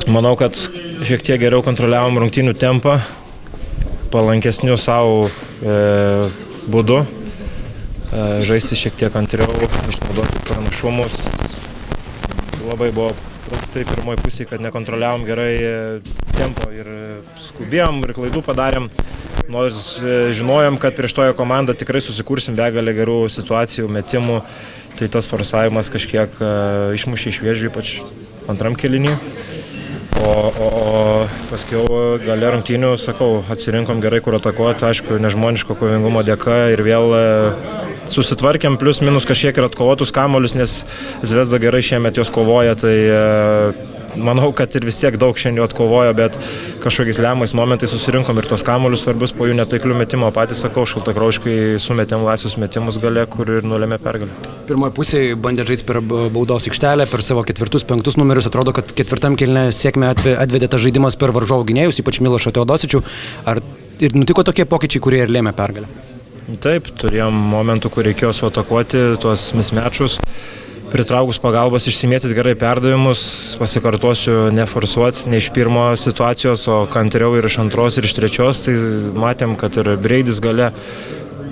Manau, kad šiek tiek geriau kontroliavom rungtynių tempą, palankesniu savo būdu, žaisti šiek tiek antriau, išnaudoti pranašumus. Labai buvo prastai pirmoji pusė, kad nekontroliavom gerai tempo ir skubėjom ir klaidų padarėm. Nors žinojom, kad prieš toją komandą tikrai susikursim begalę gerų situacijų, metimų, tai tas forsavimas kažkiek išmušė iš vėžių, ypač antram kėliny. O paskiau gale rungtynių, sakau, atsirinkom gerai, kur atakuoti, aišku, nežmoniško kovingumo dėka ir vėl susitvarkėm plius minus kažkiek ir atkovotus kamuolius, nes Zvezda gerai šiemet jos kovoja, tai manau, kad ir vis tiek daug šiandien atkovojo, bet kažkokiais lemiamais momentais susirinkom ir tos kamuolius svarbius po jų netaiklių metimo, patys sakau, šaltakraujiškai sumetėm laisvus metimus gale, kur ir nulėmė pergalę. Pirmoje pusėje bandė žaisti per baudos aikštelę, per savo 4-5 numerius, atrodo, kad ketvirtam kėlinyje sėkmę atvedė tas žaidimas per varžovų gynėjus, ypač Milošo Teodosičių. Ar ir nutiko tokie pokyčiai, kurie ir lėmė pergalę? Taip, turėjom momentų, kur reikėjo suatakuoti tuos mismečus, pritraukus pagalbas, išsimėtyti gerai perdavimus, pasikartosiu, neforsuoti, ne iš pirmo situacijos, o kantriau ir iš antros ir iš trečios, tai matėm, kad ir Breidis gale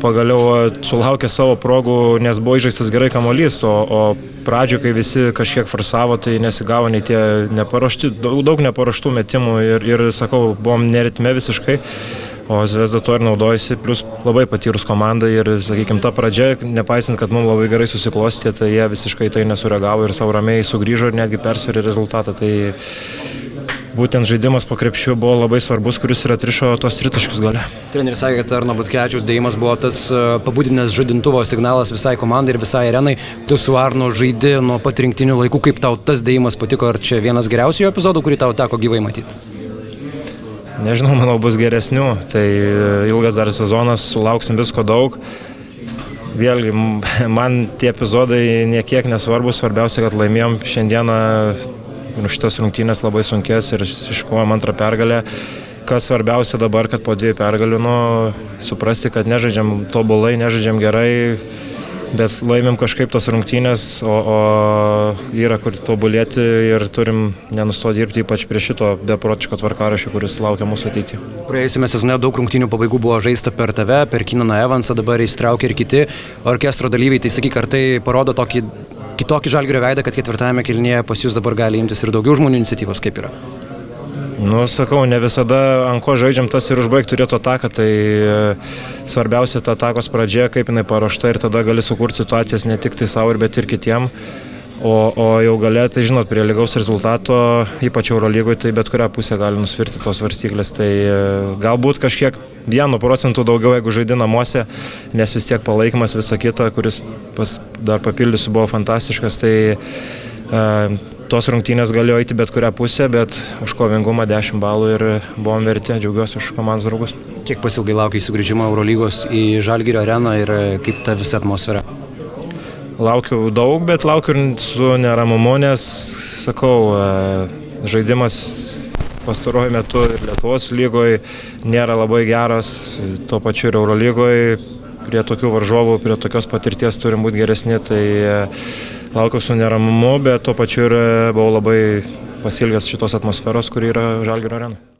pagaliau sulaukė savo progų, nes buvo įžaistas gerai kamuolys, o pradžioje, kai visi kažkiek forsavo, tai nesigavo nei tie neparuošti, daug neparuoštų metimų ir sakau, buvom neritme visiškai. O Zvezda to ir naudojasi, plus labai patyrus komanda ir, sakykime, ta pradžia, nepaisant, kad mums labai gerai susiklostė, tai jie visiškai tai nesureagavo ir savo ramiai sugrįžo ir netgi persvarė rezultatą. Tai būtent žaidimas po krepšiu buvo labai svarbus, kuris ir atrišo tos tritaškius gale. Treneris sakė, kad Arno Butkevičiaus dėjimas buvo tas pabudinęs žadintuvo signalas visai komandai ir visai arenai. Tu su Arnu žaidi nuo pat rinktinių laikų, kaip tau tas dėjimas patiko, ar čia vienas geriausių epizodų, kurį tau teko gyvai matyti? Nežinau, manau, bus geresnių. Tai ilgas dar sezonas, sulauksim visko daug. Vėlgi, man tie epizodai niekiek nesvarbus, svarbiausia, kad laimėjom šiandieną šitas rungtynės labai sunkės ir iškovojom antrą pergalę. Kas svarbiausia dabar, kad po 2 pergalių, suprasti, kad nežaidžiam tobulai, nežaidžiam gerai, bet laimėm kažkaip tas rungtynės, o yra kur tobulėti ir turim nenustoti dirbti, ypač prie šito beprotiško tvarkaraščio, kuris laukia mūsų ateityje. Praėjusiame sezone daug rungtynių pabaigų buvo žaista per tave, per Keenaną Evansą, dabar įsitraukė ir kiti orkestro dalyviai. Tai sakyk, ar tai parodo tokį kitokį Žalgirio veidą, kad ketvirtajame kėlinyje pas jūs dabar gali imtis ir daugiau žmonių iniciatyvos, kaip yra? Sakau, ne visada ant ko žaidžiam tas ir užbaigti turėtų ataką, tai svarbiausia ta atakos pradžia, kaip jinai paruošta ir tada gali sukurti situacijas ne tik tai savo, bet ir kitiem. O jau gale, tai žinot, prie lygaus rezultato, ypač Eurolygoje, tai bet kurią pusę gali nusvirti tos svarstyklės. Tai galbūt kažkiek 1% daugiau, jeigu žaidi namuose, nes vis tiek palaikymas visą kitą, kuris dar papildysiu, buvo fantastiškas. Tai tos rungtynės galėjo eiti bet kurią pusę, bet už kovingumą 10 balų ir buvom verti, džiaugiuosi už komandos draugus. Kiek pasilgai laukia sugrįžimo Eurolygos į Žalgirio areną ir kaip ta visa atmosfera? Laukiu daug, bet laukiu ir su neramumu, nes, sakau, žaidimas pastaruoju metu ir Lietuvos lygoje nėra labai geras, tuo pačiu ir Eurolygoje. Prie tokių varžovų, prie tokios patirties turim būti geresni, tai laukiu su neramumu, bet tuo pačiu ir buvau labai pasilgęs šitos atmosferos, kuri yra Žalgirio arenoje.